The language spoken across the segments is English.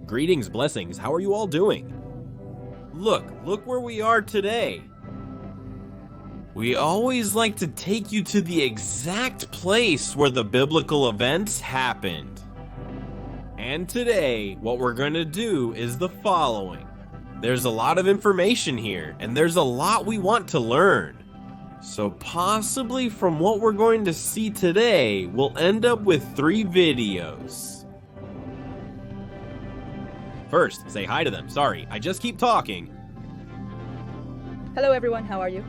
Greetings, blessings, how are you all doing? Look where we are today. We always like to take you to the exact place where the biblical events happened. And today, what we're gonna do is the following. There's a lot of information here, and there's a lot we want to learn. So possibly from what we're going to see today, we'll end up with 3 videos. First, say hi to them. Sorry, I just keep talking. Hello everyone, how are you?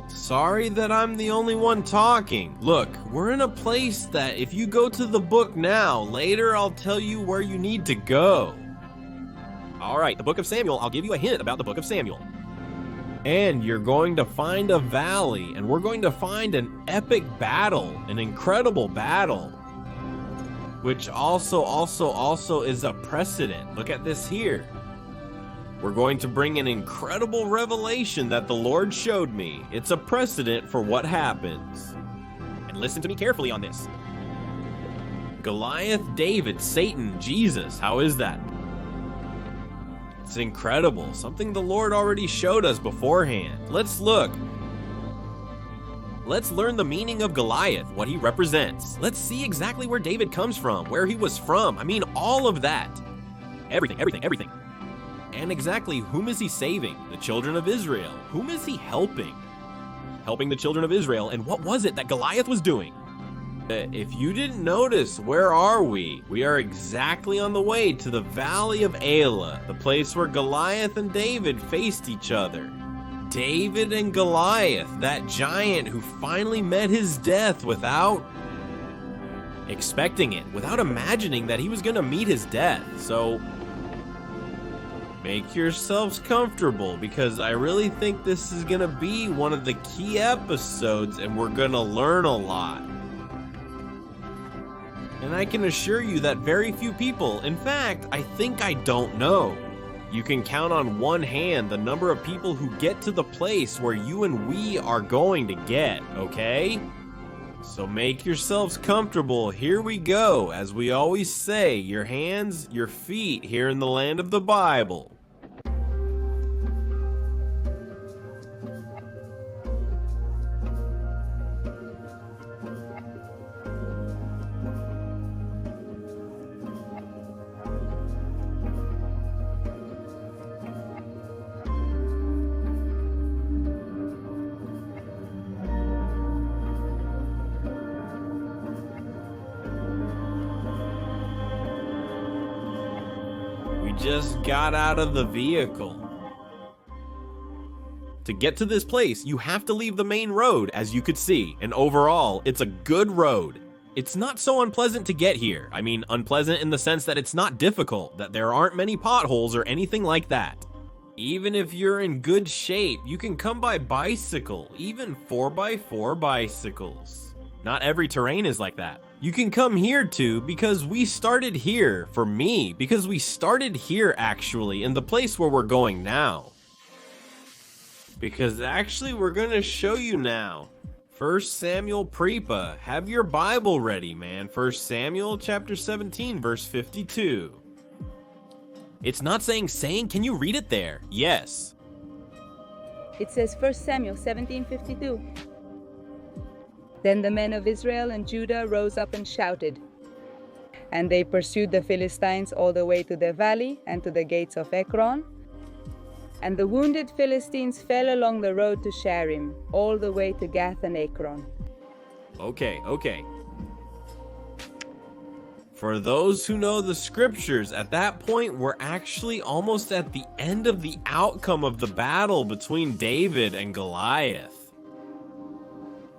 Sorry that I'm the only one talking. Look, we're in a place that if you go to the book now, later I'll tell you where you need to go. Alright, the book of Samuel, I'll give you a hint about the book of Samuel. And you're going to find a valley, and we're going to find an epic battle, an incredible battle. Which also is a precedent. Look at this here. We're going to bring an incredible revelation that the Lord showed me. It's a precedent for what happens. And listen to me carefully on this. Goliath, David, Satan, Jesus. How is that? It's incredible. Something the Lord already showed us beforehand. Let's look. Let's learn the meaning of Goliath, what he represents. Let's see exactly where David comes from, where he was from. I mean, all of that. Everything. And exactly whom is he saving? The children of Israel. Whom is he helping? Helping the children of Israel. And what was it that Goliath was doing? If you didn't notice, where are we? We are exactly on the way to the Valley of Elah, the place where Goliath and David faced each other. David and Goliath, that giant who finally met his death without expecting it, without imagining that he was going to meet his death. So make yourselves comfortable, because I really think this is going to be one of the key episodes and we're going to learn a lot. And I can assure you that very few people, in fact, I think I don't know. You can count on one hand the number of people who get to the place where you and we are going to get, okay? So make yourselves comfortable. Here we go. As we always say, your hands, your feet here in the land of the Bible. Just got out of the vehicle. To get to this place, you have to leave the main road, as you could see, and overall, it's a good road. It's not so unpleasant to get here. I mean, unpleasant in the sense that it's not difficult, that there aren't many potholes or anything like that. Even if you're in good shape, you can come by bicycle, even 4x4 bicycles. Not every terrain is like that. You can come here too, because we started here, for me, because we started here actually, in the place where we're going now. Because actually we're gonna show you now. 1 Samuel Prepa, have your Bible ready, man. 1 Samuel chapter 17, verse 52. It's not saying, can you read it there? Yes. It says 1 Samuel 17:52. Then the men of Israel and Judah rose up and shouted. And they pursued the Philistines all the way to the valley and to the gates of Ekron. And the wounded Philistines fell along the road to Shearim, all the way to Gath and Ekron. Okay. For those who know the scriptures, at that point we're actually almost at the end of the outcome of the battle between David and Goliath.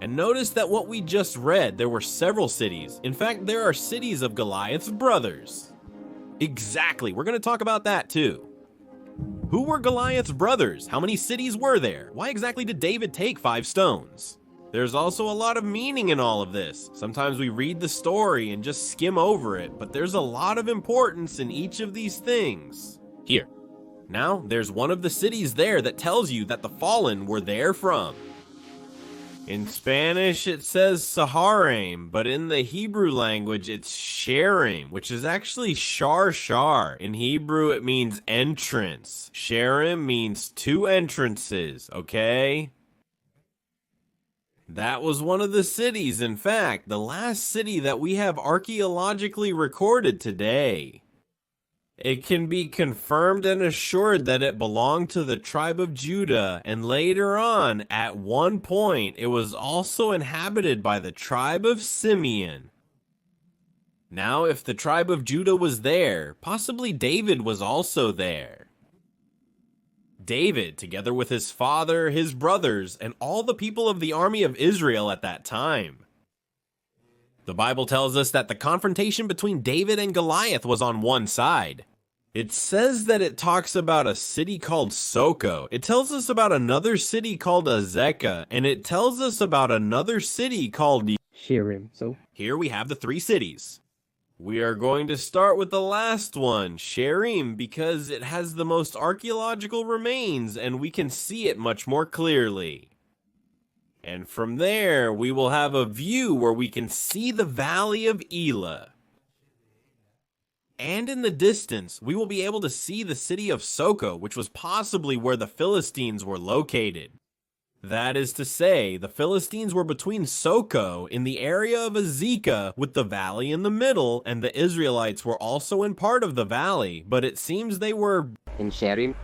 And notice that what we just read, there were several cities. In fact, there are cities of Goliath's brothers. Exactly, we're going to talk about that too. Who were Goliath's brothers? How many cities were there? Why exactly did David take 5 stones? There's also a lot of meaning in all of this. Sometimes we read the story and just skim over it, but there's a lot of importance in each of these things. Here. Now, there's one of the cities there that tells you that the fallen were there from. In Spanish, it says Shearim, but in the Hebrew language, it's Shearim, which is actually shar. In Hebrew, it means entrance. Shearim means two entrances, okay? That was one of the cities, in fact, the last city that we have archaeologically recorded today. It can be confirmed and assured that it belonged to the tribe of Judah, and later on, at one point, it was also inhabited by the tribe of Simeon. Now, if the tribe of Judah was there, possibly David was also there. David, together with his father, his brothers, and all the people of the army of Israel at that time. The Bible tells us that the confrontation between David and Goliath was on one side. It says that it talks about a city called Soko. It tells us about another city called Azekah, and it tells us about another city called Shearim. So here we have the three cities. We are going to start with the last one, Shearim, because it has the most archaeological remains and we can see it much more clearly. And from there, we will have a view where we can see the valley of Elah. And in the distance, we will be able to see the city of Soko, which was possibly where the Philistines were located. That is to say, the Philistines were between Soko in the area of Azekah with the valley in the middle, and the Israelites were also in part of the valley, but it seems they were in Shearim,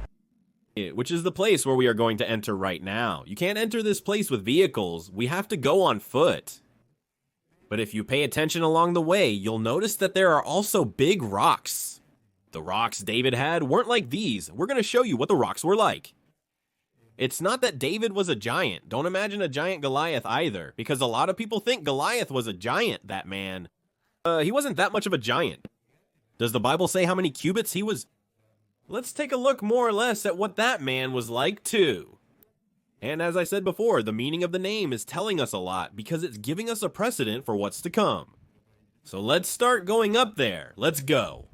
which is the place where we are going to enter right now. You can't enter this place with vehicles, we have to go on foot. But if you pay attention along the way, you'll notice that there are also big rocks. The rocks David had weren't like these. We're going to show you what the rocks were like. It's not that David was a giant. Don't imagine a giant Goliath either, because a lot of people think Goliath was a giant, that man. He wasn't that much of a giant. Does the Bible say how many cubits he was? Let's take a look more or less at what that man was like too. And as I said before, the meaning of the name is telling us a lot because it's giving us a precedent for what's to come. So let's start going up there. Let's go.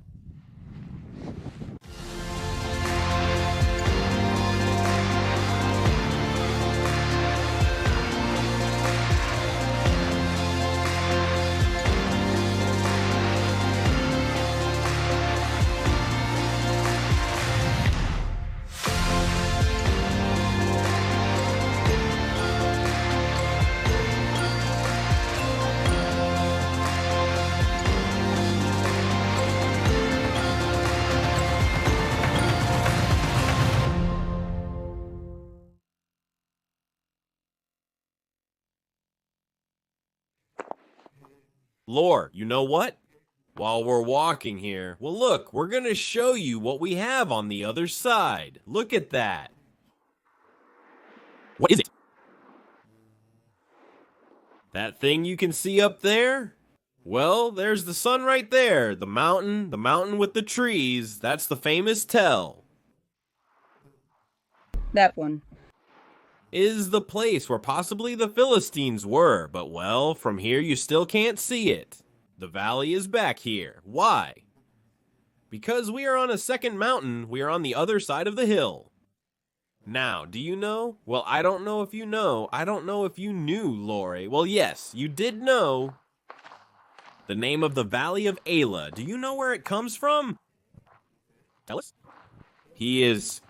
Lore, you know what? While we're walking here, well look, we're gonna show you what we have on the other side. Look at that. What is it? That thing you can see up there? Well, there's the sun right there. The mountain with the trees. That's the famous Tell. That one. Is the place where possibly the Philistines were, but well, from here you still can't see it. The valley is back here. Why? Because we are on a second mountain, we are on the other side of the hill. Now, do you know? Well, I don't know if you know. I don't know if you knew, Lori. Well, yes, you did know. The name of the valley of Elah. Do you know where it comes from? Tell us. He is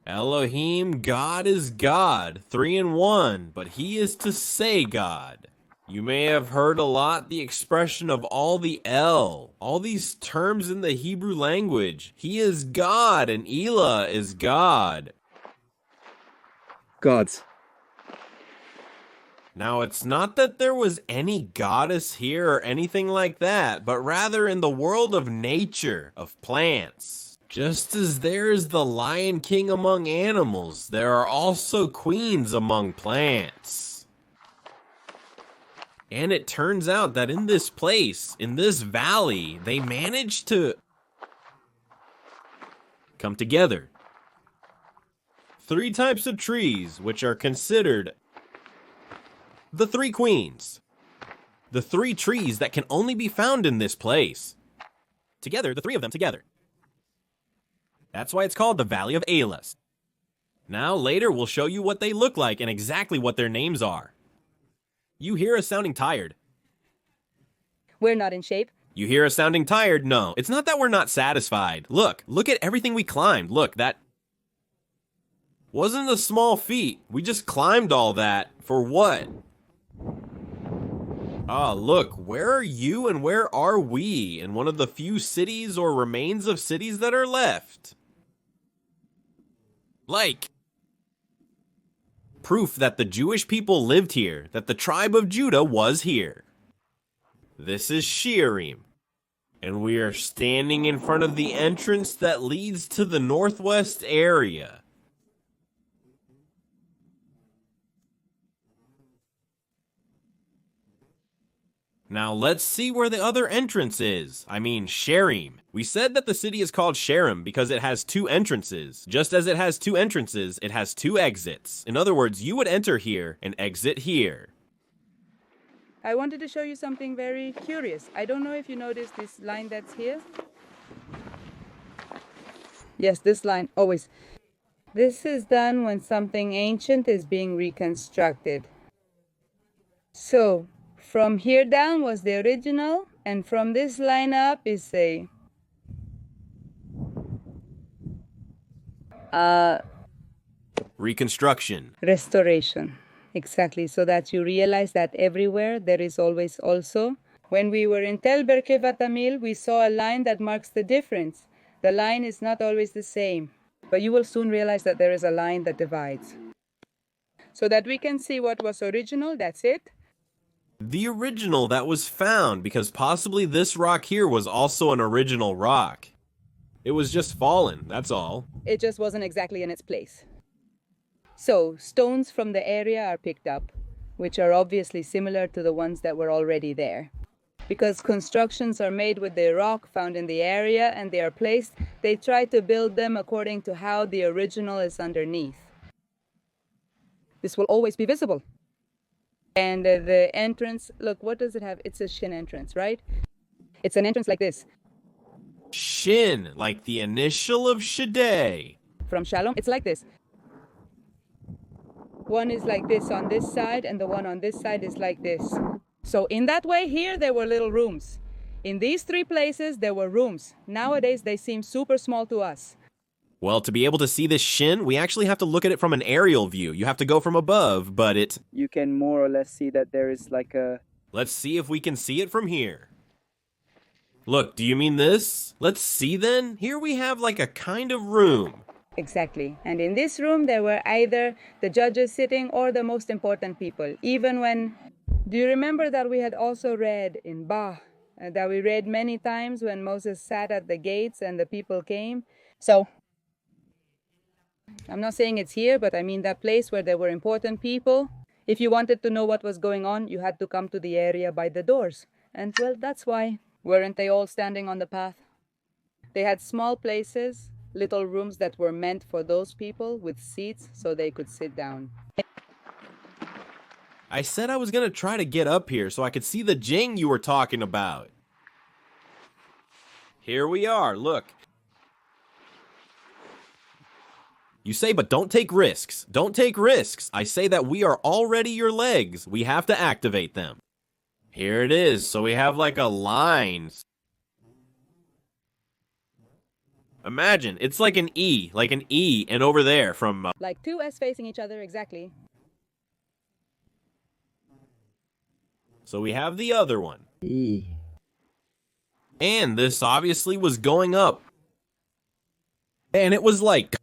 Elohim. God is God, 3 in 1, but he is to say God. You may have heard a lot the expression of all the El, all these terms in the Hebrew language. He is God and Elah is God. gods. Now, it's not that there was any goddess here or anything like that, but rather in the world of nature, of plants. Just as there is the lion king among animals, there are also queens among plants. And it turns out that in this place, in this valley, they managed to come together. 3 types of trees, which are considered the 3 queens. The 3 trees that can only be found in this place. Together, the 3 of them together. That's why it's called the Valley of Elah. Now later we'll show you what they look like and exactly what their names are. You hear us sounding tired. We're not in shape. You hear us sounding tired? No, it's not that we're not satisfied. Look at everything we climbed. Look, that wasn't a small feat. We just climbed all that. For what? Ah, look, where are you and where are we? In one of the few cities or remains of cities that are left. Like, proof that the Jewish people lived here, that the tribe of Judah was here. This is Shearim, and we are standing in front of the entrance that leads to the northwest area. Now let's see where the other entrance is. I mean, Shearim. We said that the city is called Shearim because it has two entrances. Just as it has two entrances, it has two exits. In other words, you would enter here and exit here. I wanted to show you something very curious. I don't know if you noticed this line that's here. Yes, this line, always. This is done when something ancient is being reconstructed. So, from here down was the original, and from this line up is a reconstruction. Restoration. Exactly, so that you realize that everywhere there is always also. When we were in Tel Berkevat Amil, we saw a line that marks the difference. The line is not always the same, but you will soon realize that there is a line that divides. So that we can see what was original, that's it. The original that was found, because possibly this rock here was also an original rock. It was just fallen, that's all. It just wasn't exactly in its place. So, stones from the area are picked up, which are obviously similar to the ones that were already there. Because constructions are made with the rock found in the area and they are placed, they try to build them according to how the original is underneath. This will always be visible. And the entrance, look, what does it have? It's a shin entrance, right? It's an entrance like this. Shin, like the initial of Shaddai. From Shalom, it's like this. One is like this on this side, and the one on this side is like this. So in that way here, there were little rooms. In these three places, there were rooms. Nowadays, they seem super small to us. Well, to be able to see this shin, we actually have to look at it from an aerial view. You have to go from above, but it... You can more or less see that there is like a... Let's see if we can see it from here. Look, do you mean this? Let's see then. Here we have like a kind of room. Exactly. And in this room, there were either the judges sitting or the most important people. Even when... Do you remember that we had also read in Bah, that we read many times when Moses sat at the gates and the people came? So, I'm not saying it's here, but I mean that place where there were important people. If you wanted to know what was going on, you had to come to the area by the doors. And, well, that's why. Weren't they all standing on the path? They had small places, little rooms that were meant for those people with seats so they could sit down. I said I was going to try to get up here so I could see the Jing you were talking about. Here we are, look. You say, but don't take risks. Don't take risks. I say that we are already your legs. We have to activate them. Here it is. So we have like a line. Imagine, it's like an E, and over there from... Like two S facing each other, exactly. So we have the other one. E. And this obviously was going up. And it was like...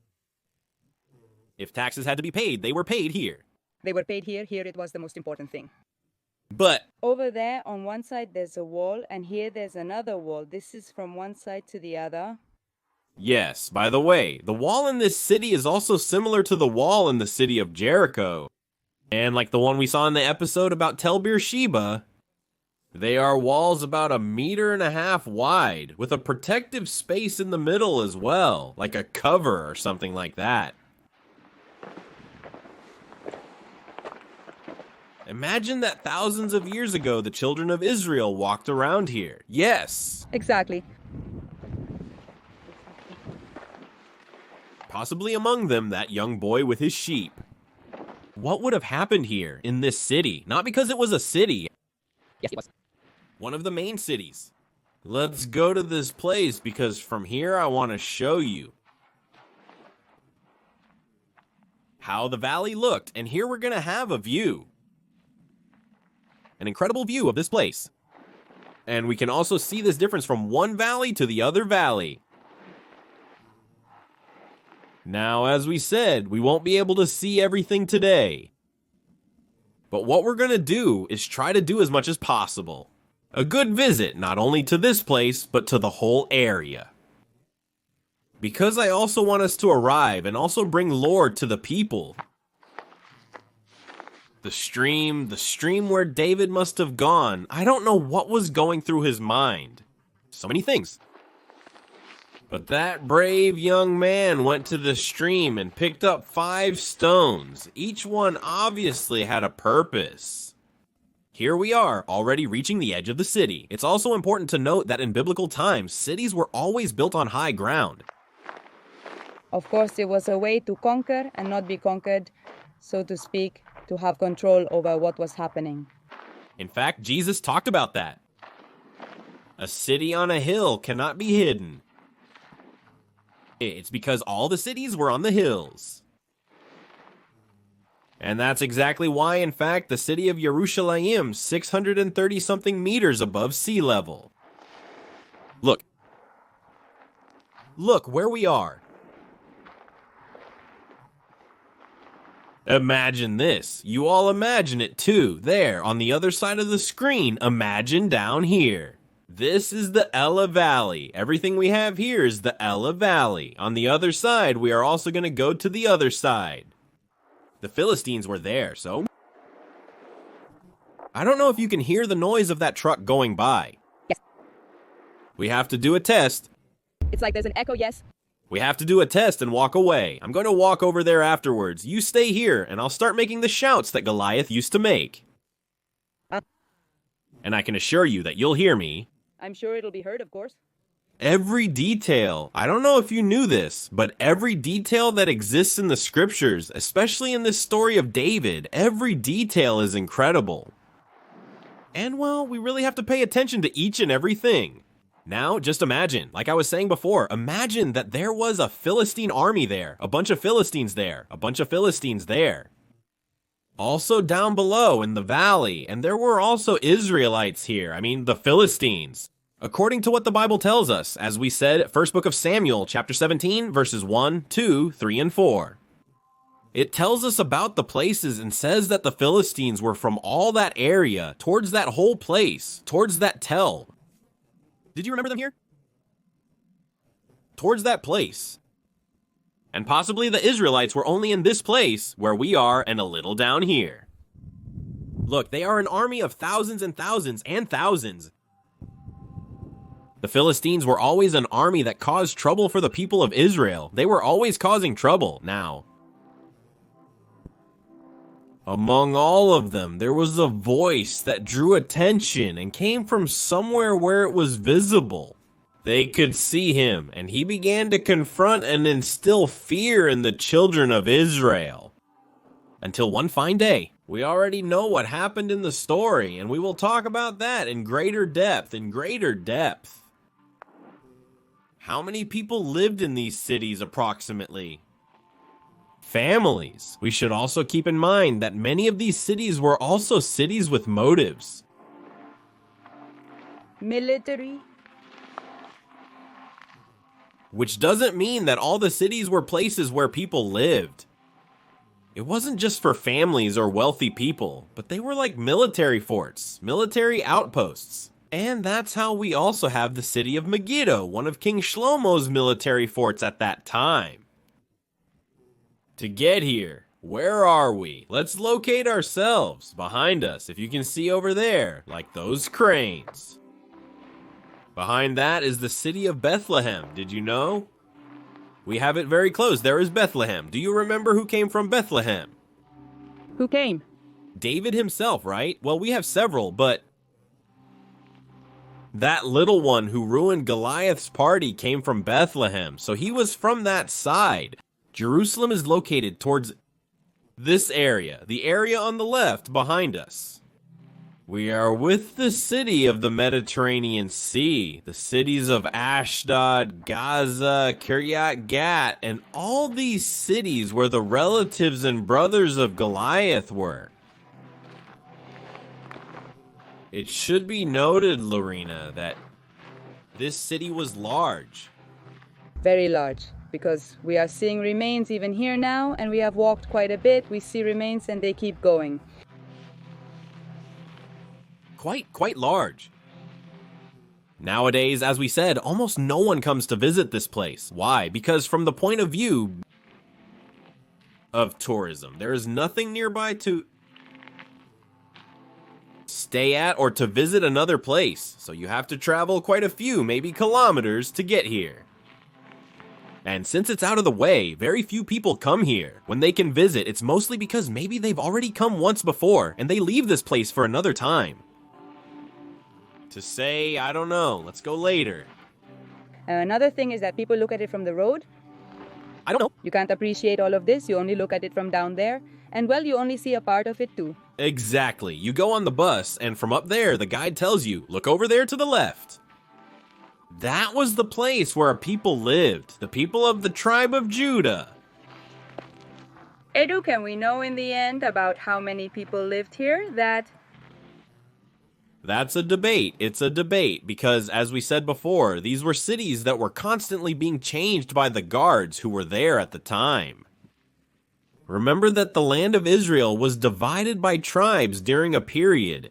If taxes had to be paid, they were paid here. They were paid here. Here it was the most important thing. But... Over there, on one side, there's a wall, and here there's another wall. This is from one side to the other. Yes, by the way, the wall in this city is also similar to the wall in the city of Jericho. And like the one we saw in the episode about Tel Beersheba, they are walls about 1.5 meters wide, with a protective space in the middle as well, like a cover or something like that. Imagine that thousands of years ago the children of Israel walked around here. Yes! Exactly. possibly among them that young boy with his sheep. What would have happened here in this city? Not because it was a city. Yes, it was. One of the main cities. Let's go to this place because from here I want to show you how the valley looked. And here we're going to have a view. An incredible view of this place. And we can also see this difference from one valley to the other valley. Now, as we said, we won't be able to see everything today. But what we're going to do is try to do as much as possible. A good visit, not only to this place, but to the whole area. Because I also want us to arrive and also bring Lord to the people. The stream where David must have gone. I don't know what was going through his mind. So many things. But that brave young man went to the stream and picked up 5 stones. Each one obviously had a purpose. Here we are, already reaching the edge of the city. It's also important to note that in biblical times, cities were always built on high ground. Of course, it was a way to conquer and not be conquered, so to speak, to have control over what was happening. In fact, Jesus talked about that. A city on a hill cannot be hidden. It's because all the cities were on the hills. And that's exactly why, in fact, the city of Jerusalem, 630-something meters above sea level. Look. Look where we are. Imagine this. You all imagine it too. There, on the other side of the screen, imagine down here. This is the Elah Valley. Everything we have here is the Elah Valley. On the other side, we are also going to go to the other side. The Philistines were there, so... I don't know if you can hear the noise of that truck going by. Yes. We have to do a test. It's like there's an echo, yes. We have to do a test and walk away. I'm going to walk over there afterwards. You stay here, and I'll start making the shouts that Goliath used to make. And I can assure you that you'll hear me. I'm sure it'll be heard, of course. Every detail, I don't know if you knew this, but every detail that exists in the scriptures, especially in this story of David, every detail is incredible. And well, we really have to pay attention to each and everything. Now, just imagine, like I was saying before, imagine that there was a Philistine army there, a bunch of Philistines there, a bunch of Philistines there. Also down below in the valley, and there were also Israelites here, the Philistines. According to what the Bible tells us, as we said, first book of Samuel, chapter 17, verses 1, 2, 3, and 4. It tells us about the places and says that the Philistines were from all that area, towards that whole place, towards that tell. Did you remember them here? Towards that place. And possibly the Israelites were only in this place, where we are, and a little down here. Look, they are an army of thousands and thousands and thousands. The Philistines were always an army that caused trouble for the people of Israel. They were always causing trouble. Now, among all of them, there was a voice that drew attention and came from somewhere where it was visible. They could see him, and he began to confront and instill fear in the children of Israel. Until one fine day, we already know what happened in the story, and we will talk about that in greater depth, How many people lived in these cities approximately? Families. We should also keep in mind that many of these cities were also cities with motives. Military. Which doesn't mean that all the cities were places where people lived. It wasn't just for families or wealthy people, but they were like military forts, military outposts. And that's how we also have the city of Megiddo, one of King Shlomo's military forts at that time. To get here, where are we? Let's locate ourselves. Behind us, if you can see over there, like those cranes. Behind that is the city of Bethlehem, did you know? We have it very close, there is Bethlehem. Do you remember who came from Bethlehem? Who came? David himself, right? Well, we have several, but that little one who ruined Goliath's party came from Bethlehem, so he was from that side. Jerusalem is located towards this area, the area on the left behind us. We are with the city of the Mediterranean Sea, the cities of Ashdod, Gaza, Kiryat Gat, and all these cities where the relatives and brothers of Goliath were. It should be noted, Lorena, that this city was large. Very large, because we are seeing remains even here now, and we have walked quite a bit. We see remains and they keep going. Quite large. Nowadays, as we said, almost no one comes to visit this place. Why? Because from the point of view of tourism, there is nothing nearby to stay at or to visit another place. So you have to travel quite a few, maybe kilometers, to get here. And since it's out of the way, very few people come here. When they can visit, it's mostly because maybe they've already come once before and they leave this place for another time. To say, I don't know, let's go later. Another thing is that people look at it from the road. I don't know. You can't appreciate all of this. You only look at it from down there. And well, you only see a part of it too. Exactly. You go on the bus, and from up there, the guide tells you, look over there to the left. That was the place where people lived, the people of the tribe of Judah. Edu, can we know in the end about how many people lived here? That's a debate. It's a debate because, as we said before, these were cities that were constantly being changed by the guards who were there at the time. Remember that the land of Israel was divided by tribes during a period.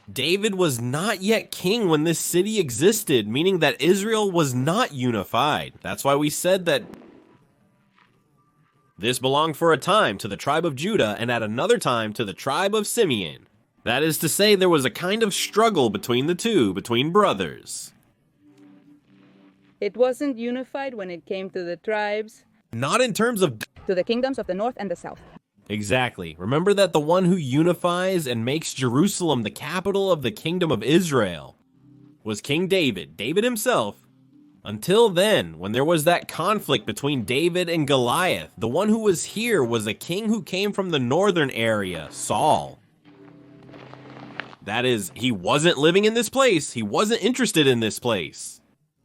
David was not yet king when this city existed, meaning that Israel was not unified. That's why we said that this belonged for a time to the tribe of Judah and at another time to the tribe of Simeon. That is to say, there was a kind of struggle between the two, between brothers. It wasn't unified when it came to the tribes. Not in terms of To the kingdoms of the north and the south. Exactly. Remember that the one who unifies and makes Jerusalem the capital of the kingdom of Israel was King David, David himself. Until then, when there was that conflict between David and Goliath, the one who was here was a king who came from the northern area, Saul. That is, he wasn't living in this place. He wasn't interested in this place.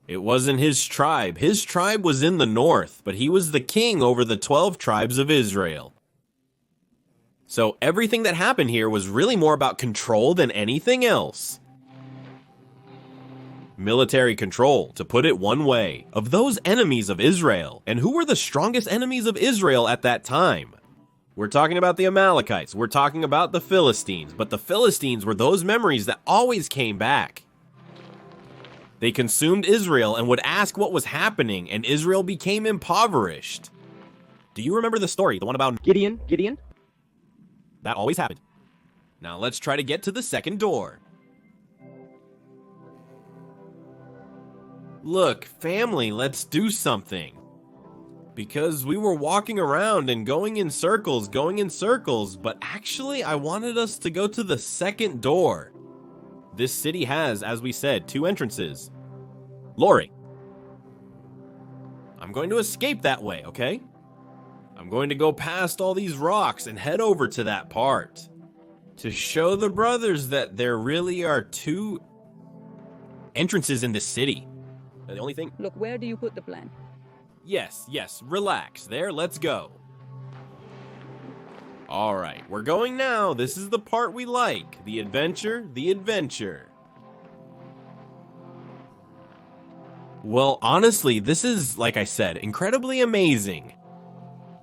It wasn't his tribe. His tribe was in the north, but he was the king over the 12 tribes of Israel. So everything that happened here was really more about control than anything else. Military control, to put it one way, of those enemies of Israel. And who were the strongest enemies of Israel at that time? We're talking about the Amalekites, we're talking about the Philistines, but the Philistines were those memories that always came back. They consumed Israel and would ask what was happening, and Israel became impoverished. Do you remember the story, the one about Gideon? that always happened? Now let's try to get to the second door. Look, family, let's do something. Because we were walking around and going in circles, but actually I wanted us to go to the second door. This city has, as we said, 2 entrances. Lori, I'm going to escape that way, okay? I'm going to go past all these rocks and head over to that part. To show the brothers that there really are 2 entrances in this city. The only thing... Look, where do you put the plan? Yes, relax. There, let's go. Alright, we're going now. This is the part we like. The adventure. Well, honestly, this is, like I said, incredibly amazing.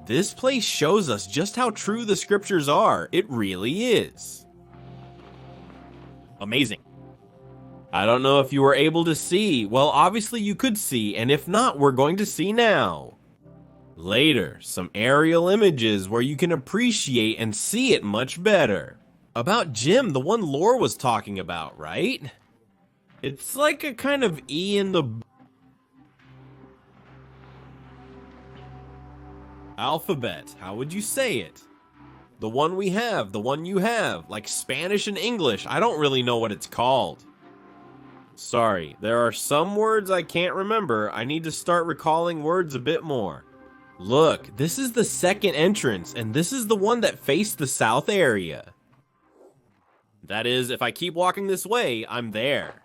This place shows us just how true the scriptures are. It really is. Amazing. I don't know if you were able to see. Well, obviously you could see, and if not, we're going to see now. Later, some aerial images where you can appreciate and see it much better. About Jim, the one Lore was talking about, right? It's like a kind of E in the alphabet. How would you say it? The one we have, the one you have, like Spanish and English. I don't really know what it's called. Sorry, there are some words I can't remember. I need to start recalling words a bit more. Look, this is the second entrance, and this is the one that faced the south area. That is, if I keep walking this way, I'm there.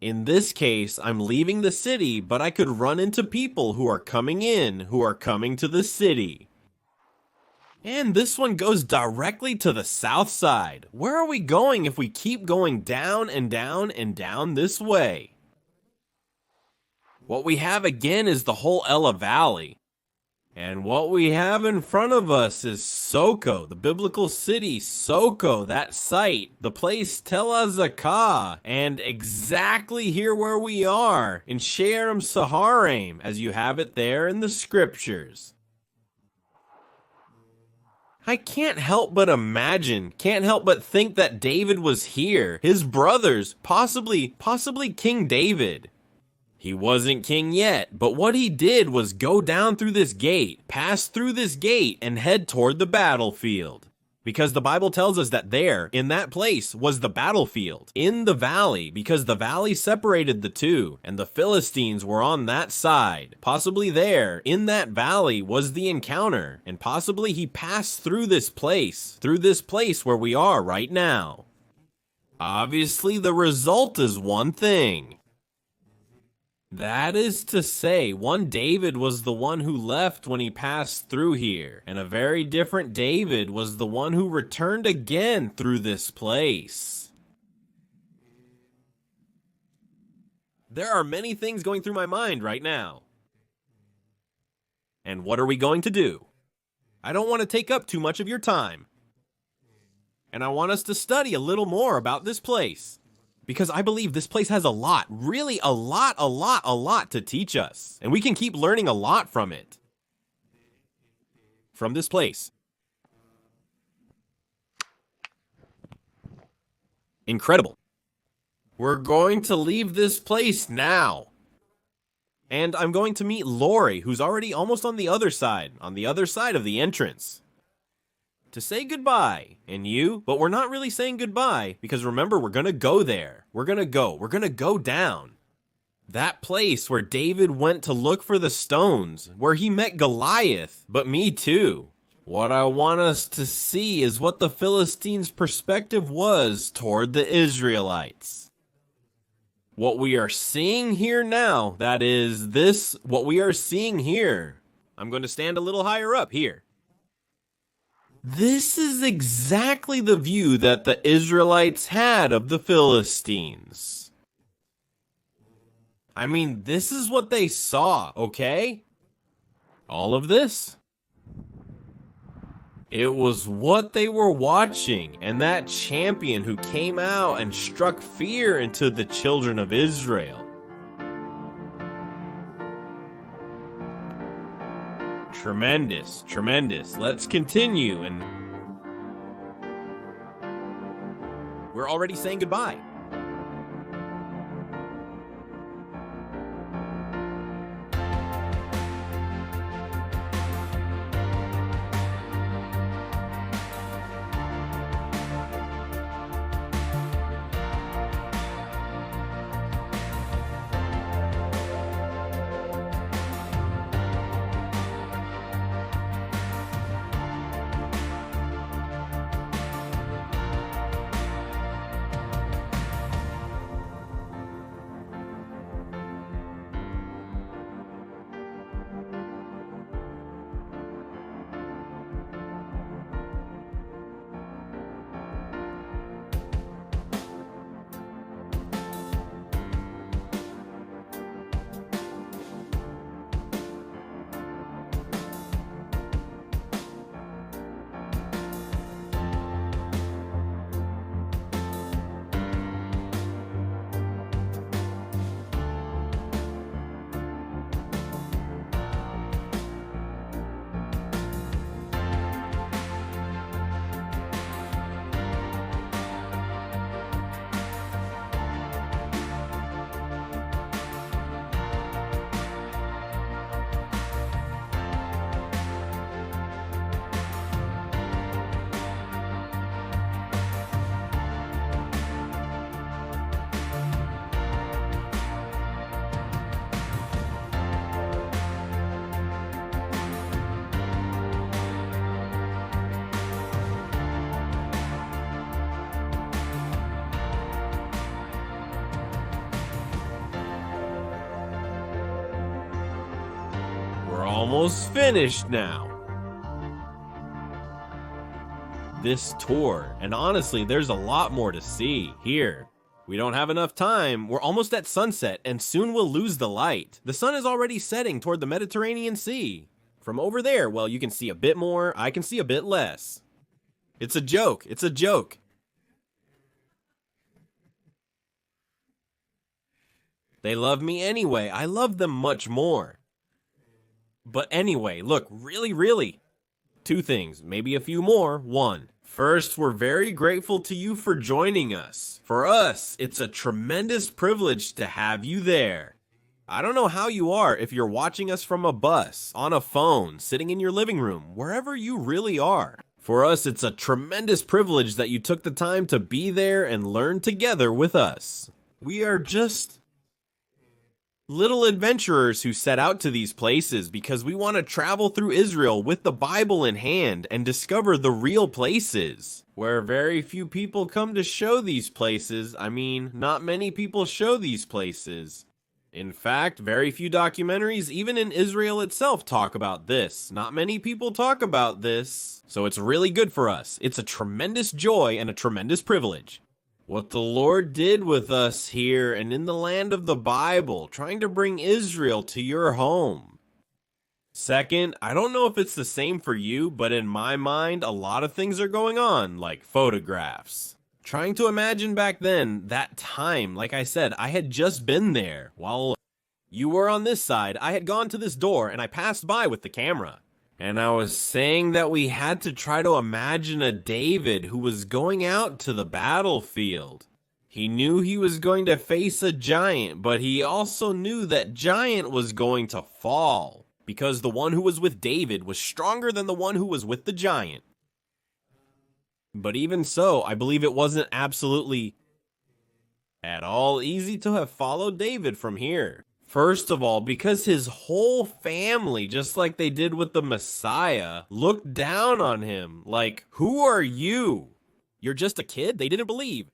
In this case, I'm leaving the city, but I could run into people who are coming in, who are coming to the city. And this one goes directly to the south side. Where are we going if we keep going down and down and down this way? What we have again is the whole Elah Valley. And what we have in front of us is Soko, the biblical city, Soko, that site, the place Tel Azakah, and exactly here where we are, in Shearim, as you have it there in the scriptures. I can't help but imagine, can't help but think that David was here, his brothers, possibly King David. He wasn't king yet, but what he did was go down through this gate, pass through this gate, and head toward the battlefield. Because the Bible tells us that there, in that place, was the battlefield, in the valley, because the valley separated the two, and the Philistines were on that side. Possibly there, in that valley, was the encounter, and possibly he passed through this place where we are right now. Obviously, the result is one thing. That is to say, one David was the one who left when he passed through here, and a very different David was the one who returned again through this place. There are many things going through my mind right now. And what are we going to do? I don't want to take up too much of your time. And I want us to study a little more about this place. Because I believe this place has a lot, really a lot to teach us. And we can keep learning a lot from it. From this place. Incredible. We're going to leave this place now. And I'm going to meet Lori, who's already almost on the other side of the entrance. To say goodbye, and you, but we're not really saying goodbye, because remember, we're gonna go there. We're gonna go down. That place where David went to look for the stones, where he met Goliath, but me too. What I want us to see is what the Philistines' perspective was toward the Israelites. What we are seeing here now, what we are seeing here. I'm going to stand a little higher up here. This is exactly the view that the Israelites had of the Philistines. I mean, this is what they saw, okay? All of this. It was what they were watching, and that champion who came out and struck fear into the children of Israel. Tremendous. Let's continue, and we're already saying goodbye. almost finished now. This tour, and honestly, there's a lot more to see here. We don't have enough time. We're almost at sunset, and soon we'll lose the light. The sun is already setting toward the Mediterranean Sea. From over there, well, you can see a bit more, I can see a bit less. It's a joke, it's a joke. They love me anyway, I love them much more. But anyway, look, really, two things, maybe a few more. One, first, we're very grateful to you for joining us. For us, it's a tremendous privilege to have you there. I don't know how you are, if you're watching us from a bus, on a phone, sitting in your living room, wherever you really are. For us, it's a tremendous privilege that you took the time to be there and learn together with us. We are just little adventurers who set out to these places because we want to travel through Israel with the Bible in hand and discover the real places. Where very few people come to show these places, I mean, not many people show these places. In fact, very few documentaries, even in Israel itself, talk about this. Not many people talk about this, so it's really good for us. It's a tremendous joy and a tremendous privilege. What the Lord did with us here and in the land of the Bible, trying to bring Israel to your home. Second, I don't know if it's the same for you, but in my mind, a lot of things are going on, like photographs. Trying to imagine back then, that time, like I said, I had just been there. While you were on this side, I had gone to this door and I passed by with the camera. And I was saying that we had to try to imagine a David who was going out to the battlefield. He knew he was going to face a giant, but he also knew that giant was going to fall, because the one who was with David was stronger than the one who was with the giant. But even so, I believe it wasn't absolutely at all easy to have followed David from here. First of all, because his whole family, just like they did with the Messiah, looked down on him. Like, who are you? You're just a kid? They didn't believe.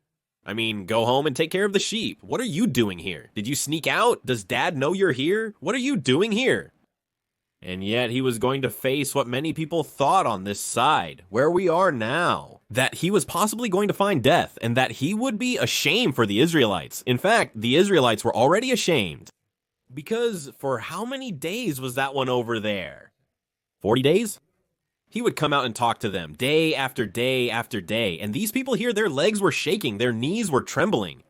I mean, go home and take care of the sheep. What are you doing here? Did you sneak out? Does Dad know you're here? What are you doing here? And yet he was going to face what many people thought on this side, where we are now. That he was possibly going to find death, and that he would be a shame for the Israelites. In fact, the Israelites were already ashamed. Because for how many days was that one over there? 40 days? He would come out and talk to them day after day after day, and these people here, their legs were shaking, their knees were trembling.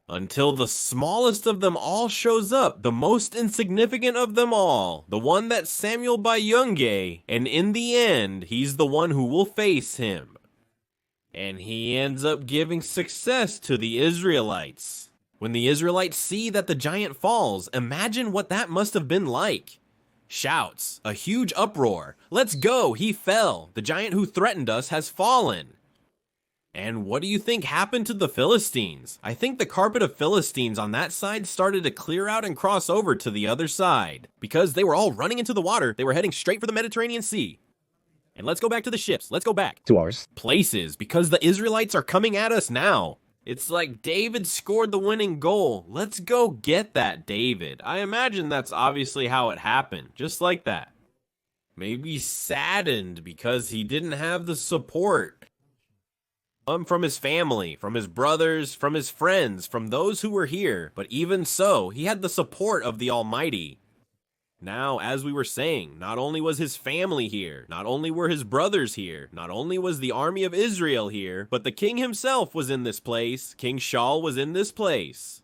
Until the smallest of them all shows up, the most insignificant of them all, the one that Samuel Bayunge, and in the end, he's the one who will face him. And he ends up giving success to the Israelites. When the Israelites see that the giant falls, imagine what that must have been like. Shouts, a huge uproar. Let's go, he fell. The giant who threatened us has fallen. And what do you think happened to the Philistines? I think the carpet of Philistines on that side started to clear out and cross over to the other side. Because they were all running into the water, they were heading straight for the Mediterranean Sea. And let's go back to the ships, let's go back. 2 hours. Places, because the Israelites are coming at us now. It's like David scored the winning goal. Let's go get that David. I imagine that's obviously how it happened, just like that. Maybe saddened because he didn't have the support from his family, from his brothers, from his friends, from those who were here. But even so, he had the support of the Almighty. Now, as we were saying, not only was his family here, not only were his brothers here, not only was the army of Israel here, but the king himself was in this place. King Shaul was in this place.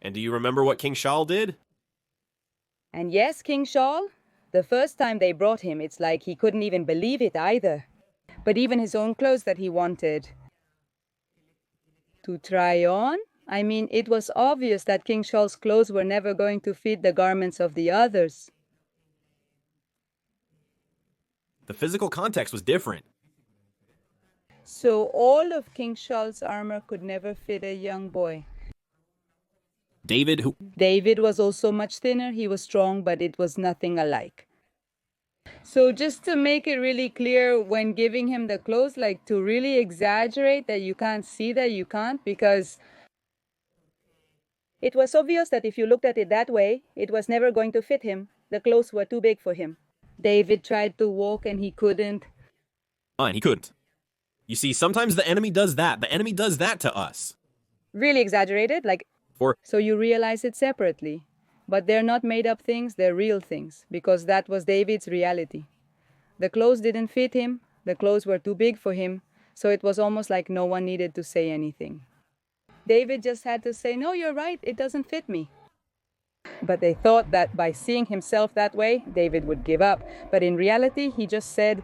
And do you remember what King Shaul did? And yes, King Shaul, the first time they brought him, it's like he couldn't even believe it either. But even his own clothes that he wanted to try on, I mean, it was obvious that King Shaul's clothes were never going to fit the garments of the others. The physical context was different. So all of King Shaul's armor could never fit a young boy. David was also much thinner. He was strong, but it was nothing alike. So just to make it really clear when giving him the clothes, like to really exaggerate that you can't see that you can't, because it was obvious that if you looked at it that way, it was never going to fit him. The clothes were too big for him. David tried to walk and he couldn't. And he couldn't. You see, sometimes the enemy does that. The enemy does that to us. Really exaggerated, like. So you realize it separately. But they're not made up things, they're real things, because that was David's reality. The clothes didn't fit him, the clothes were too big for him, so it was almost like no one needed to say anything. David just had to say, no, you're right, it doesn't fit me. But they thought that by seeing himself that way, David would give up. But in reality, he just said,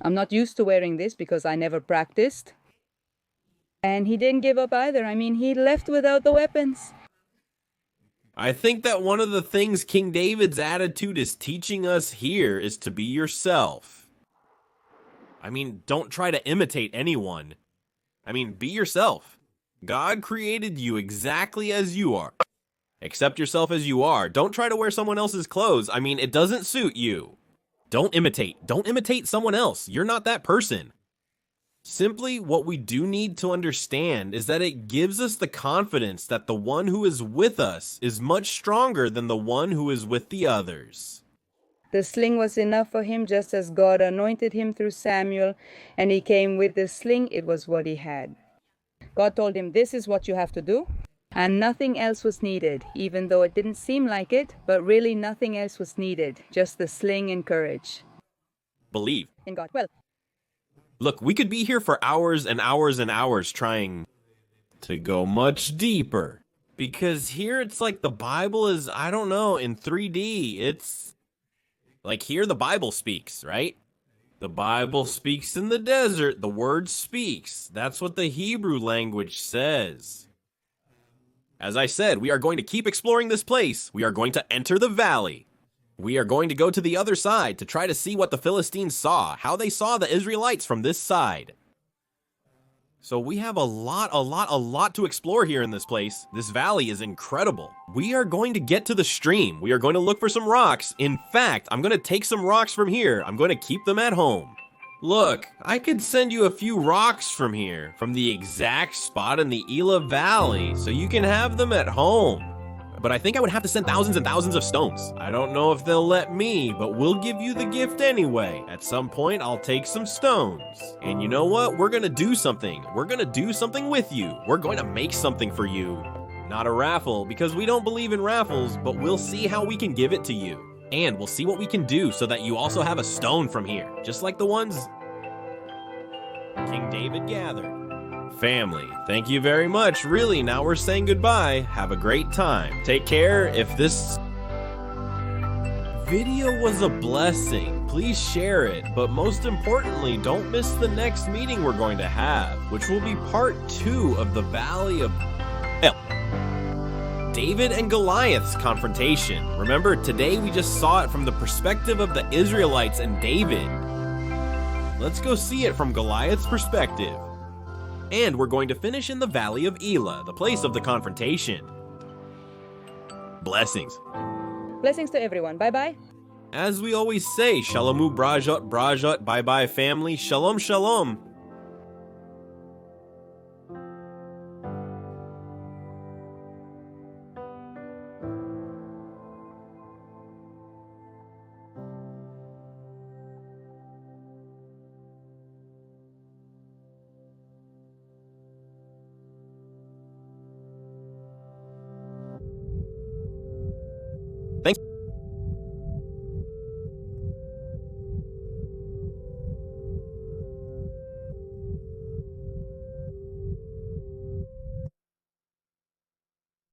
I'm not used to wearing this because I never practiced. And he didn't give up either. I mean, he left without the weapons. I think that one of the things King David's attitude is teaching us here is to be yourself. I mean, don't try to imitate anyone. I mean, be yourself. God created you exactly as you are. Accept yourself as you are. Don't try to wear someone else's clothes. I mean, it doesn't suit you. Don't imitate. Don't imitate someone else. You're not that person. Simply, what we do need to understand is that it gives us the confidence that the one who is with us is much stronger than the one who is with the others. The sling was enough for him, just as God anointed him through Samuel, and he came with the sling. It was what he had. God told him, this is what you have to do, and nothing else was needed, even though it didn't seem like it, but really nothing else was needed, just the sling and courage. Believe in God. Well, look, we could be here for hours and hours and hours trying to go much deeper. Because here it's like the Bible is, I don't know, in 3D. It's like here the Bible speaks, right? The Bible speaks in the desert. The word speaks. That's what the Hebrew language says. As I said, we are going to keep exploring this place. We are going to enter the valley. We are going to go to the other side to try to see what the Philistines saw, how they saw the Israelites from this side. So we have a lot to explore here in this place. This valley is incredible. We are going to get to the stream. We are going to look for some rocks. In fact, I'm going to take some rocks from here. I'm going to keep them at home. Look, I could send you a few rocks from here, from the exact spot in the Elah Valley, so you can have them at home. But I think I would have to send thousands and thousands of stones. I don't know if they'll let me, but we'll give you the gift anyway. At some point, I'll take some stones. And you know what? We're gonna do something. We're gonna do something with you. We're going to make something for you. Not a raffle, because we don't believe in raffles, but we'll see how we can give it to you. And we'll see what we can do so that you also have a stone from here, just like the ones King David gathered. Family, thank you very much. Really, now we're saying goodbye. Have a great time. Take care. If this video was a blessing, please share it. But most importantly, don't miss the next meeting we're going to have, which will be part 2 of the Valley of Elah. David and Goliath's confrontation. Remember, today we just saw it from the perspective of the Israelites and David. Let's go see it from Goliath's perspective. And we're going to finish in the Valley of Elah, the place of the confrontation. Blessings. Blessings to everyone. Bye-bye. As we always say, Shalomu Brajot Brajot, bye-bye family, Shalom Shalom.